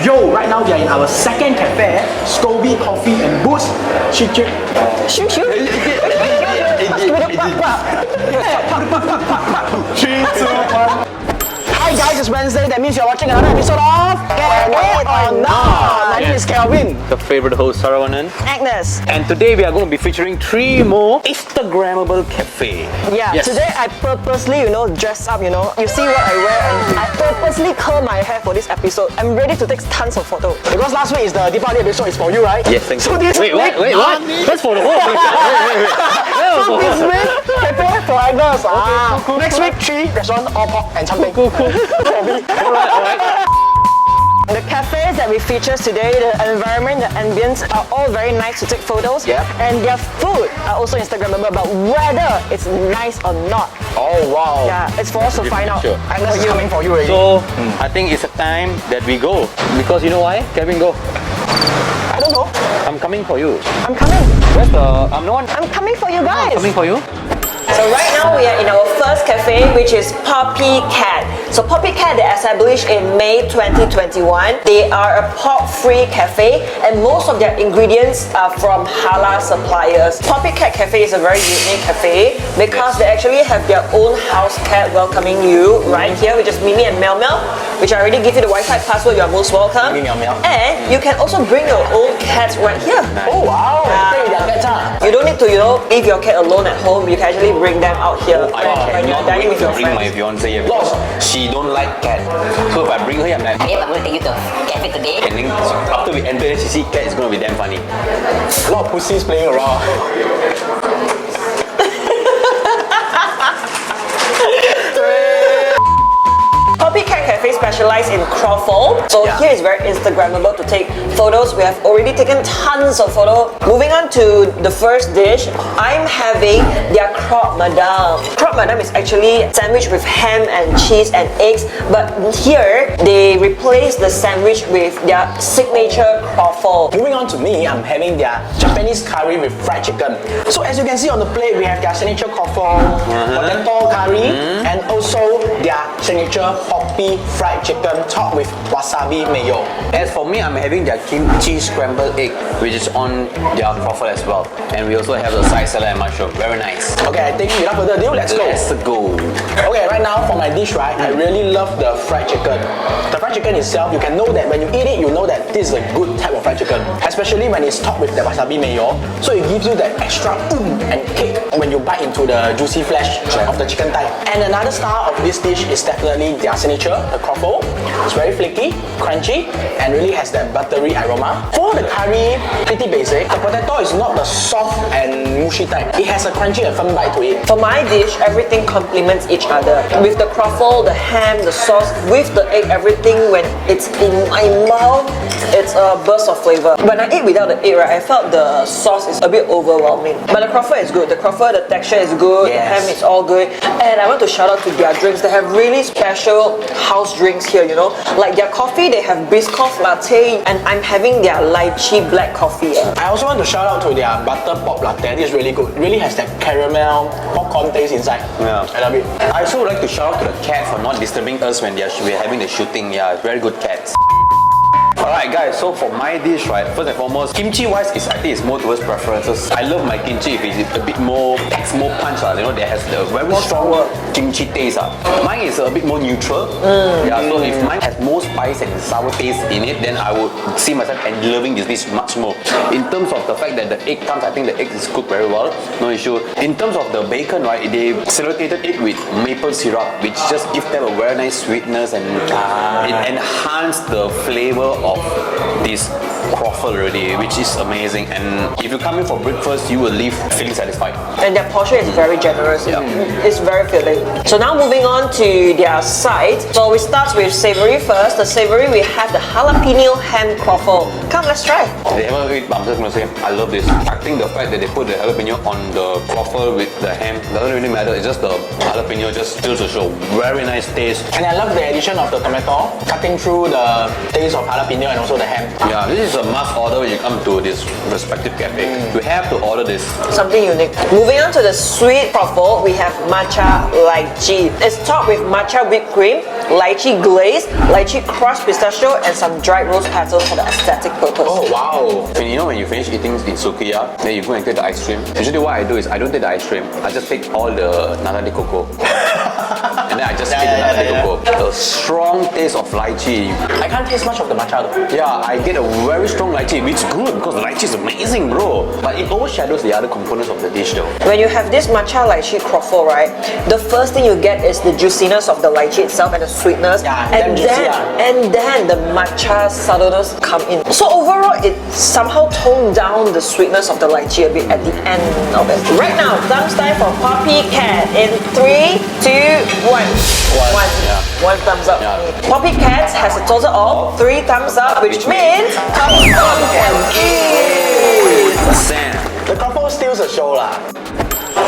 Yo, right now we are in our second cafe, Soapy Coffee and Booch. Shoot. Three, two, one. Hi guys, it's Wednesday. That means you're watching another episode of Get It or Not. My name is Kelvin. The favorite host, Saravanan. Agnes. And today we are going to be featuring 3 more Instagrammable cafe. Yeah, Yes. today I purposely, dress up, You see what I wear and I purposely curl my hair for this episode. I'm ready to take tons of photos. Because last week is the Deepavali episode, it's for you, right? Yes, thank you. So this Wait, what? That's for the whole place. Wait. So this week, cafe for Agnes. Cool. Next week, 3 restaurant, all pork and something. Cool. Alright. The cafes that we feature today, the environment, the ambience are all very nice to take photos. Yeah. And their food are also Instagrammable, but whether it's nice or not. Oh wow. Yeah, it's for us to find out. Sure. Agnes is coming for you already. So, I think it's a time that we go. Because you know why? Kevin, go. I don't know. I'm coming for you. I'm coming. Where's the... I'm the one. I'm coming for you guys. Coming for you. So right now we are in our first cafe, which is Poppy Cat. So Poppy Cat, they established in May 2021. They are a pork-free cafe and most of their ingredients are from halal suppliers. Poppy Cat Cafe is a very unique cafe because they actually have their own house cat welcoming you right here, which is Mimi and Mel Mel, which I already give you the Wi-Fi password. You are most welcome. Mimi, Mel Mel. And you can also bring your own cats right here. Oh wow. Play with their pets, You don't need to, leave your cat alone at home. You can actually bring them out here when you're dining with your bring my friends. fiance here because she don't like cat. So if I bring her here, I'm like, Babe, I'm going to take you to cafe today. and then after we enter, she see cat is going to be damn funny. A lot of pussies playing around. Poppy Cat Cafe specializes in croffle. So Yeah. here is very Instagrammable to take photos. We have already taken tons of photos. Moving on to the first dish, I'm having their croque madame. Croque madame is actually sandwich with ham and cheese and eggs, but here they replace the sandwich with their signature croffle. Moving on to me, I'm having their Japanese curry with fried chicken. So as you can see on the plate, we have their signature croffle, potato curry, and also their signature poppy fried chicken topped with wasabi mayo. As for me, I'm having their kimchi scrambled egg, which is on their croffle as well. And we also have the side salad and mushroom. Very nice. Okay, I think without further ado, let's go. Let's go. Okay, right now for my dish, right, I really love the fried chicken. The fried chicken itself, you can know that when you eat it, you know that this is a good type of fried chicken. Especially when it's topped with the wasabi mayo. So it gives you that extra and kick when you bite into the juicy flesh of the chicken thigh. And another star of this dish is definitely their signature, the croffle. It's very flaky, crunchy, and really has that buttery aroma. For the curry, pretty basic. The potato is not the soft and mushy type. It has a crunchy and firm bite to it. For my dish, everything complements each other. With the croffle, the ham, the sauce, with the egg, everything when it's in my mouth, it's a burst of flavor. When I eat without the egg, right, I felt the sauce is a bit overwhelming. But the croffle is good. The croffle, the texture is good. Yes. The ham is all good. And I want to shout out to their drinks. They have really special house drinks here, Like their coffee, they have Biscoff latte, and I'm having their lychee black coffee. I also want to shout out to their butter pop latte. This is really good. It really has that caramel popcorn taste inside. Yeah. I love it. I also would like to shout out to the cat for not disturbing us when we're having the shooting. Yeah, it's very good cats. Alright guys, so for my dish, right, first and foremost, kimchi wise is I think it's more towards preferences. I love my kimchi if it's a bit more, packs more punch, that has the very strong kimchi taste. Mine is a bit more neutral. Yeah, so if mine has more spice and sour taste in it, then I would see myself and loving this dish much more. In terms of the fact that the egg comes, I think the egg is cooked very well, no issue. In terms of the bacon, right, they celebrated it with maple syrup, which just gives them a very nice sweetness and it enhanced the flavor of this croffle already, which is amazing. And if you come in for breakfast, you will leave feeling satisfied. And their portion is very generous. Yeah. It's very filling. So now moving on to their side. So we start with savory first. The savory, we have the jalapeno ham croffle. Come, let's try. They haven't eat, but I'm just gonna say, I love this. I think the fact that they put the jalapeno on the croffle with the ham doesn't really matter. It's just the jalapeno just steals the show. Very nice taste. And I love the addition of the tomato, cutting through the taste of jalapeno and also the ham. Yeah, this is a must order when you come to this respective cafe. You have to order this. Something unique. Moving on to the sweet truffle, we have matcha lychee. It's topped with matcha whipped cream, lychee glaze, lychee crushed pistachio, and some dried rose petals for the aesthetic purpose. Oh wow. When when you finish eating in Sukiya, then you go and take the ice cream. Usually what I do is I don't take the ice cream. I just take all the nata de coco. And then I just eat the nata de coco. The strong taste of lychee. I can't taste much of the matcha though. Yeah, I get a very strong lychee, which is good because the lychee is amazing, bro. But it overshadows the other components of the dish though. When you have this matcha lychee truffle, right, the first thing you get is the juiciness of the lychee itself and the sweetness. Yeah, and damn juicy, then the matcha subtleness come in. So overall, it somehow toned down the sweetness of the lychee a bit at the end of it. Right now, thumbs time for Poppy Cat in 3, 2, 1. One thumbs up. Yeah. Poppy Cat has a total of 3 thumbs up, which means thumbs up can eat. Sane. The couple steals the show lah.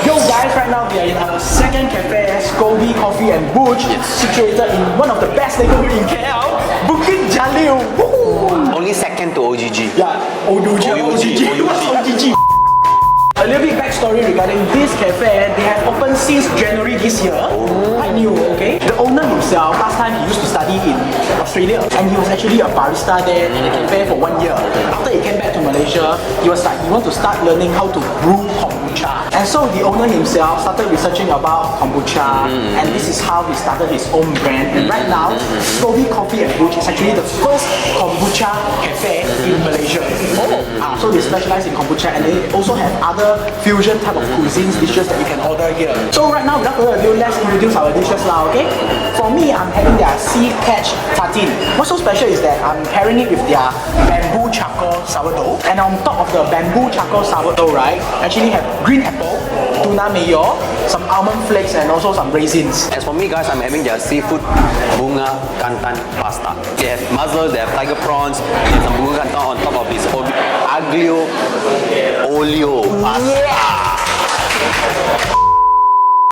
Yo guys, right now we are in our second cafe, Soapy Coffee and Booch, situated in one of the best neighborhood in KL, Bukit Jalil. Woo! Only second to OGG. Yeah, OGG. What's OGG? A little bit backstory regarding this cafe. They have opened since January this year. Quite new, okay? The owner himself, last time he used to study in Australia, and he was actually a barista there in the cafe for 1 year. After he came back to Malaysia, he was like, he want to start learning how to brew kombucha. And so the owner himself started researching about kombucha, and this is how he started his own brand. And right now, Soapy Coffee and Booch is actually the first kombucha cafe in Malaysia. So they specialize in kombucha, and they also have other fusion type of cuisines dishes that you can order here. So right now, without further ado, let's introduce our dishes now, okay? For me, I'm having their sea catch tartine. What's so special is that I'm pairing it with their bamboo charcoal sourdough, and on top of the bamboo charcoal sourdough, right, actually have green apple, tuna mayo, some almond flakes, and also some raisins. As for me guys, I'm having their seafood bunga kantan pasta. They have mussels, they have tiger prawns, they have some bunga kantan on top of this aglio olio pasta.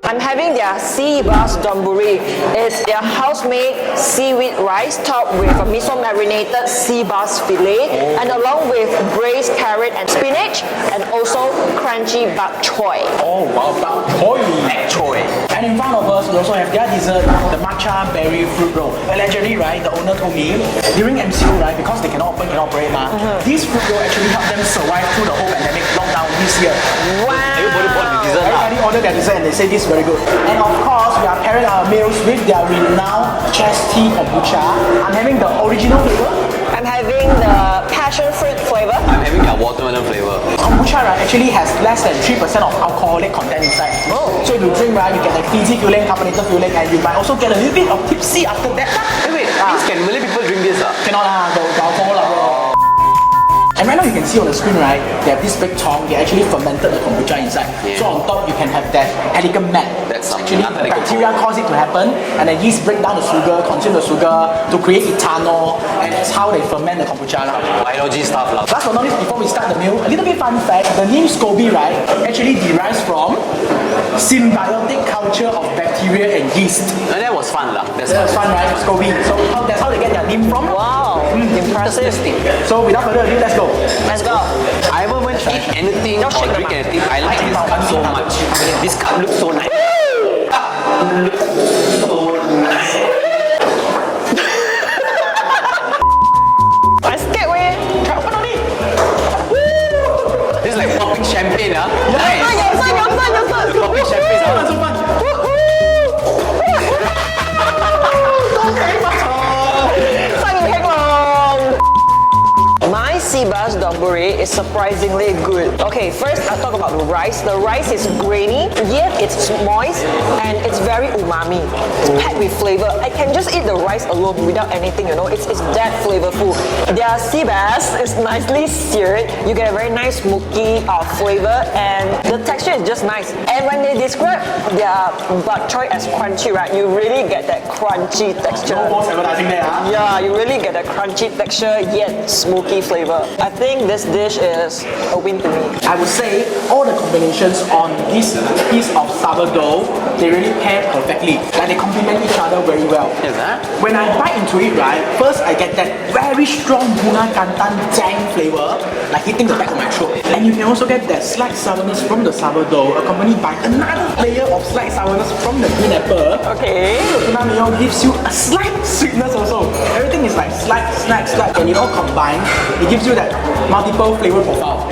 I'm having their sea bass donburi. It's their house-made seaweed rice topped with a miso marinated sea bass fillet, and along with braised carrot and spinach, and also crunchy bak choy. Oh wow, bak choy. And in front of us, we also have their dessert, the matcha berry fruit roll. Allegedly, right, the owner told me during MCO, right, because they cannot open, cannot operate, this fruit roll actually helped them survive through the whole pandemic lockdown this year. Wow! Everybody bought the dessert. Everybody ordered their dessert and they say this is very good. And of course, we are pairing our meals with their renowned Cheras tea kombucha. I'm having the original flavor. I'm having the passion fruit flavor. I'm having their watermelon flavor. Kombucha, right, actually has less than 3% of alcoholic content inside. So if you drink, right, you get like fizzy feeling, carbonated feeling, and you might also get a little bit of tipsy after that. Wait, can Malay people drink this? Cannot lah, the alcohol lah, bro. And right now you can see on the screen, right, they have this big tong, they actually fermented the kombucha inside. Yeah. So on top you can have that elegant mat. That's some actually nata the de coco. bacteria cause it to happen, and then yeast break down the sugar, consume the sugar to create ethanol, and that's how they ferment the kombucha lah. Biology stuff lah. Last but not least, before we start the meal, a little bit fun fact, the name Scoby, right, actually derives from symbiotic culture of bacteria and yeast. And that was fun lah. That's That's fun, right? Scoby. So that's how they get their name from. Wow! Impressive. So without further ado, let's go. Let's go. I ever went to eat anything or shake drink the anything. I like this cup so much. This cup looks so nice. I scared weh. This is like popping champagne, huh? Nice. Your Popping champagne, huh? My sea bass donburi is surprisingly good. Okay, first I'll talk about the rice. The rice is grainy, yet it's moist and it's very umami. It's packed with flavor. I can just eat the rice alone without anything, you know. It's that flavorful. Their sea bass is nicely seared. You get a very nice smoky flavor, and the texture is just nice. And when they describe their bak choy as crunchy, right, you really get that crunchy texture. No false advertising there, huh? Yeah, you really get a crunchy texture yet smoky flavor. I think this dish is a win to me. I would say all the combinations on this piece of sourdough, they really pair perfectly. Like they complement each other very well. Yes, huh? When I bite into it, right, first I get that very strong bunga kantan jang flavor, like hitting the back of my throat. And you can also get that slight sourness from the sourdough, accompanied by another layer of slight sourness from the green apple. Okay. The tuna mayo gives you a slight sweetness also. Everything is like slight. When it all combine, it gives you that multiple flavor profile.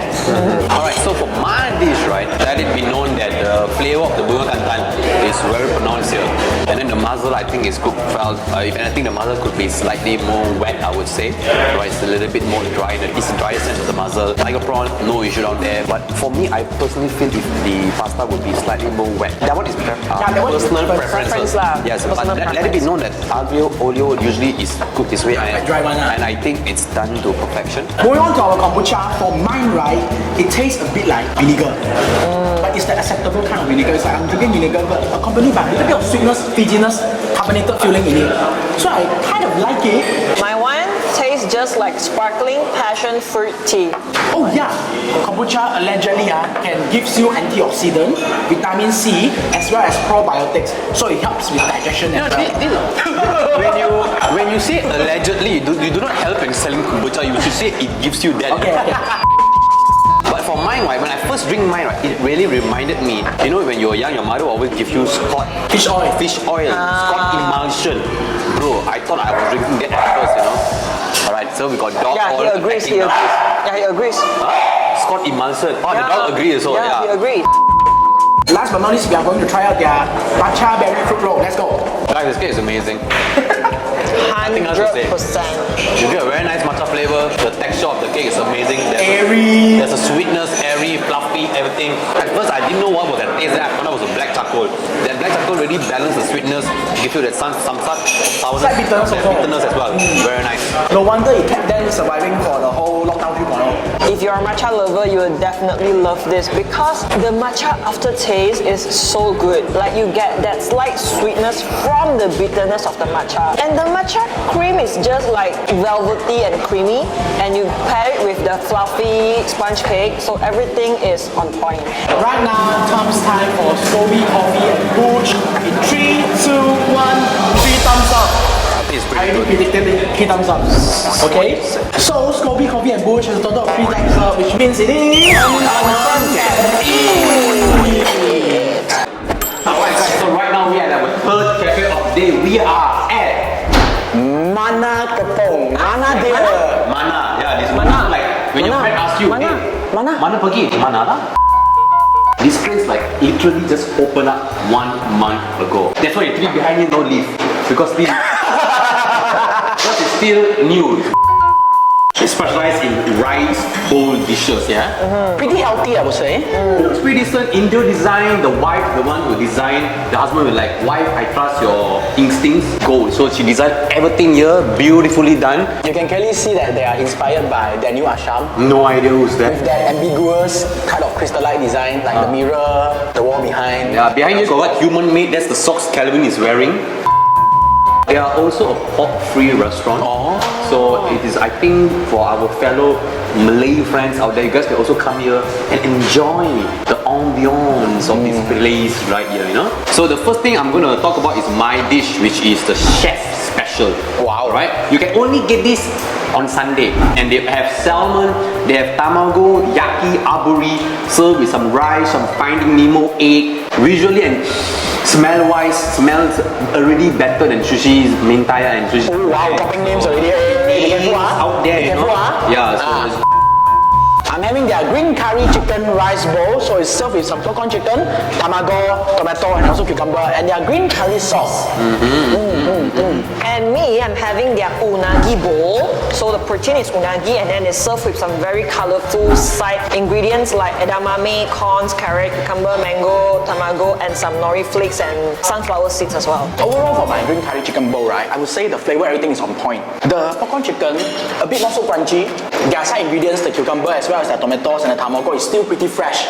Alright, so for my dish, right, let it be known that the flavor of the bunga kantan is very pronounced here. And then the muzzle, I think, is cooked well. If anything, the muzzle could be slightly more wet, I would say. Right, it's a little bit more dry. It's the driest end of the muzzle. Tiger prawn, no issue down there. But for me, I personally feel if the pasta would be slightly more wet. That one is personal preferences. Yes, but let it be known that aglio olio usually is cooked this way. Dry one, and I think it's done to perfection. Going on to our kombucha, for mine, right, it tastes a bit like vinegar. But it's the acceptable kind of vinegar. It's like I'm drinking vinegar, but accompanied by a little bit of sweetness, fizziness, carbonated feeling in it. So I kind of like it. My one tastes just like sparkling passion fruit tea. Oh yeah, kombucha allegedly can gives you antioxidant, vitamin C, as well as probiotics. So it helps with digestion as well. When you say allegedly, you do not help in selling kombucha. You should say it gives you that. Okay. But for mine, right, when I first drink mine, right, it really reminded me. You know, when you were young, your mother always give you Scott Fish oil. Scott emulsion. Bro, I thought I was drinking that at first, you know. Alright, so we got dog Yeah, all he agrees. acting now. Yeah, he agrees. Scott emulsion. Oh, the dog agrees also. Yeah, he agrees. Last but not least, we are going to try out their matcha berry fruit roll. Let's go. Guys, this cake is amazing. Nothing else to say. 100%. You get a very nice matcha flavor. The texture of the cake is amazing. Airy. There's a sweetness, airy, fluffy, everything. At first, I didn't know what was that taste. Then I found out it was a black charcoal. That black charcoal really balances the sweetness, gives you that some sourness, Slight bitterness also. bitterness as well. Very nice. No wonder it kept them surviving for the whole lockdown 3.0. If you're a matcha lover, you will definitely love this because the matcha aftertaste is so good. Like you get that slight sweetness from the bitterness of the matcha. And the matcha cream is just like velvety and creamy. And you pair it with the fluffy sponge cake, so everything is on point. Right now, comes time for Soapy Coffee and Booch. In 3, 2, 1, 3 thumbs up. It's I pretty already good. predicted it, 3 thumbs up. Okay? So, Scoby Coffee and Booch has a total of 3 thumbs up, which means it is... Alright guys, so right now we are at our third cafe of the day. We are at MANA Kepong. Mana dia. Mana. Yeah, this Mana. Mana. Like when your friend asks you, Mana. hey, Mana. Mana pergi? Mana lah? This place like literally just opened up 1 month ago. That's why the tree behind you don't leave. Because this because it's still new. It specializes in rice bowl dishes, yeah? Pretty healthy, I would say. It's pretty decent. India design, the wife, the one who designed, the husband will like, wife, I trust your instincts, go. So she designed everything here, beautifully done. You can clearly see that they are inspired by Daniel Asham. No idea who's that. With that ambiguous kind of crystallite design, like the mirror, the wall behind. Yeah, behind you got what human made, that's the socks Calvin is wearing. They are also a pork-free restaurant. So it is, I think, for our fellow Malay friends out there, you guys can also come here and enjoy the ambience of this place right here, you know. So the first thing I'm going to talk about is my dish, which is the chef special. Wow, right? You can only get this on Sunday, and they have salmon, they have tamago, yaki, aburi, served with some rice, some Finding Nemo egg. Visually and smell-wise, smells already better than sushi's mentaya and sushi. Oh wow, dropping names already. Be careful, Out there, you know. Yeah, so I'm having their green curry chicken rice bowl, so it's served with some popcorn chicken, tamago, tomato, and also cucumber, and their green curry sauce. And me, I'm having their unagi bowl. So the protein is unagi, and then it's served with some very colorful side ingredients like edamame, corns, carrot, cucumber, mango, tamago, and some nori flakes and sunflower seeds as well. Overall, for my green curry chicken bowl, right, I would say the flavor, everything is on point. The popcorn chicken, a bit not so crunchy. Their side ingredients, the cucumber as well as the tomatoes and the tamago, is still pretty fresh,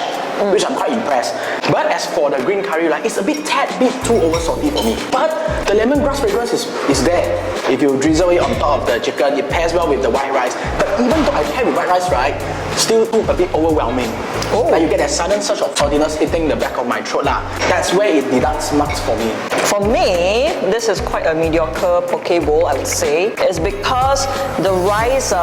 which I'm quite impressed. But as for the green curry, like, it's a bit tad bit too over salty for me. But the lemongrass fragrance is there. If you drizzle it on top of the chicken, it pairs well with the white rice. But even though I pair with white rice, right, still a bit overwhelming. Like you get that sudden surge of saltiness hitting the back of my throat lah. That's where it deducts marks for me. For me, this is quite a mediocre poke bowl, I would say. It's because the rice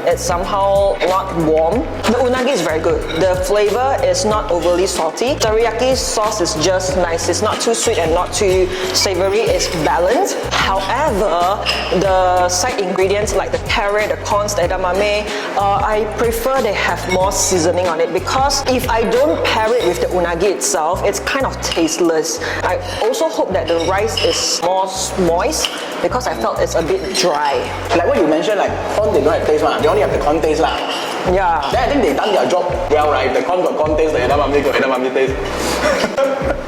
it's somehow not warm. The unagi is very good. The flavor is not overly salty. Teriyaki sauce is just nice. It's not too sweet and not too savory. It's balanced. However, the side ingredients like the carrot, the corns, the edamame, I prefer they have more seasoning on it, because if I don't pair it with the unagi itself, it's kind of tasteless. I also hope that the rice is more moist, because I felt it's a bit dry. Like what you mentioned, like corn they don't have taste, they only have the corn taste lah. Yeah. Then I think they done their job well, right? The corn got corn taste, the edamame got edamame taste.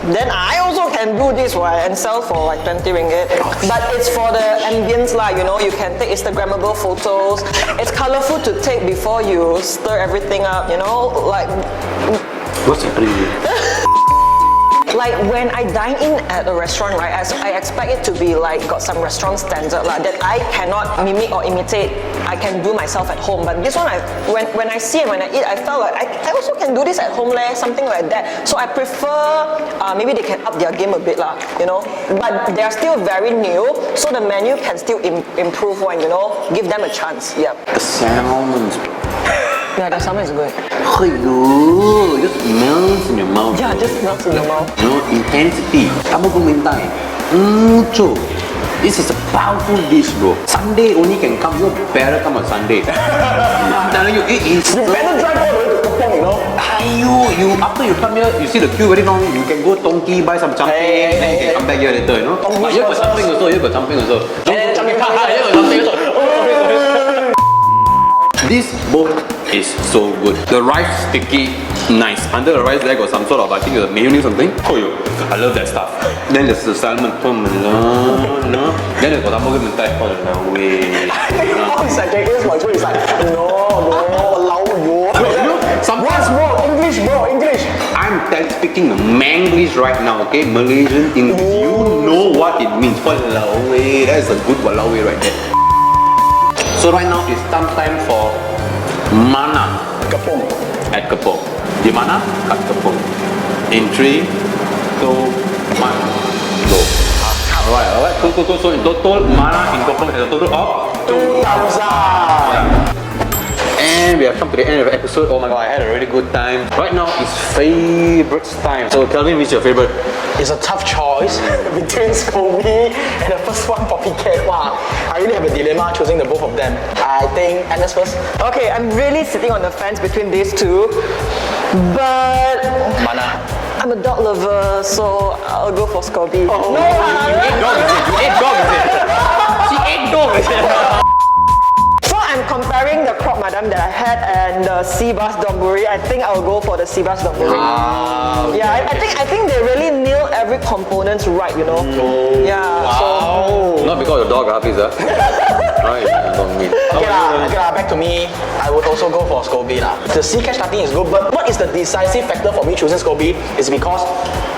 Then I also can do this right and sell for like 20 ringgit. But it's for the ambience lah, you know, you can take Instagrammable photos. It's colorful to take before you stir everything up, you know, like... What's happening here? Like when I dine in at a restaurant, right, I expect it to be like got some restaurant standard like that I cannot mimic or imitate. I can do myself at home, but this one, when I see it, when I eat, I felt like I also can do this at home, something like that. So I prefer maybe they can up their game a bit lah, you know. But they are still very new, so the menu can still improve one, you know. Give them a chance. Yep. The salmon's... Yeah, the salmon is good. Hello, just melts in your mouth. Yeah, just melts in your mouth. You know, intensity. Tambah kumintai. Mucho. This is a powerful dish, bro. Sunday only can come. You better come on Sunday. I'm telling you, it is. You better drive all the way to Kepong, you know. You after you come here, you see the queue very long. You can go Tongki, buy some champing, then you can come back here later, you know. But here got champing also. Here got champing also. Here got champing also. This bowl is so good. The rice sticky, nice. Under the rice there got some sort of, I think, mayonnaise or something. Oh yo, I love that stuff. Then there's the salmon. No. Then there's got sambal mentai. Oh no way. I think all is like Jacob's my is like, no, allow you. What's bro? English, bro, English. I'm speaking Manglish right now, okay? Malaysian English. You know what it means. Walao way. That's a good walao way right there. So right now it's time for MANA Kepong. at Kepong. Di mana? Kat Kepong. In 3, 2, 1, go. Alright. Cool. So in total, MANA in Kepong has a total of 2,000. And we have come to the end of the episode. Oh my god, I had a really good time. Right now it's favorites time. So Kelvin, which is your favorite? It's a tough choice between Scoby and the first one, Poppy Cat. Wow, I really have a dilemma choosing the both of them. I think Anna's first. Okay, I'm really sitting on the fence between these two, but Mana? I'm a dog lover, so I'll go for Scoby. Oh. No, You ate dog, is it? You ate dog, is it? She ate dog, is it? So I'm comparing the Croque Madame that I had and the sea bass donburi. I think I'll go for the sea bass donburi. Okay. Yeah, I think they really nail every component right, you know. Yeah. So Not because of the dog, Hafiz, huh? Right, don't mean. Okay lah, back to me. I would also go for Scoby lah. The sea catch starting is good, but what is the decisive factor for me choosing Scoby is because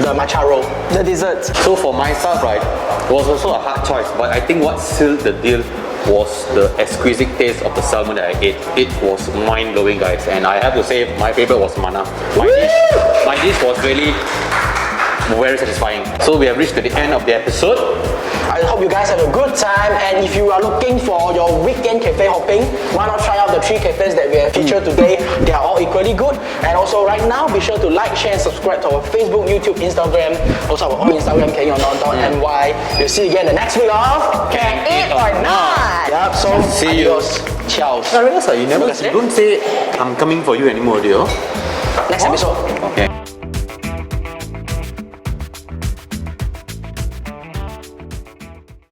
the matcha roll. the desserts. So for myself, right, it was also a hard choice, but I think what sealed the deal was the exquisite taste of the salmon that I ate. It was mind-blowing, guys, and I have to say my favorite was MANA. My dish was really very satisfying. So we have reached to the end of the episode. I hope you guys have a good time, and if you are looking for your weekend cafe hopping, why not try out the 3 cafes that we have featured today? They are all equally good. And also right now, be sure to like, share and subscribe to our Facebook, YouTube, Instagram, also our own Instagram, kenyonon.my. We'll see you again the next week of Can Eat or Not. Yep, so See you. adios. Ciao. I realize you don't say I'm coming for you anymore, do you? Next episode. Okay.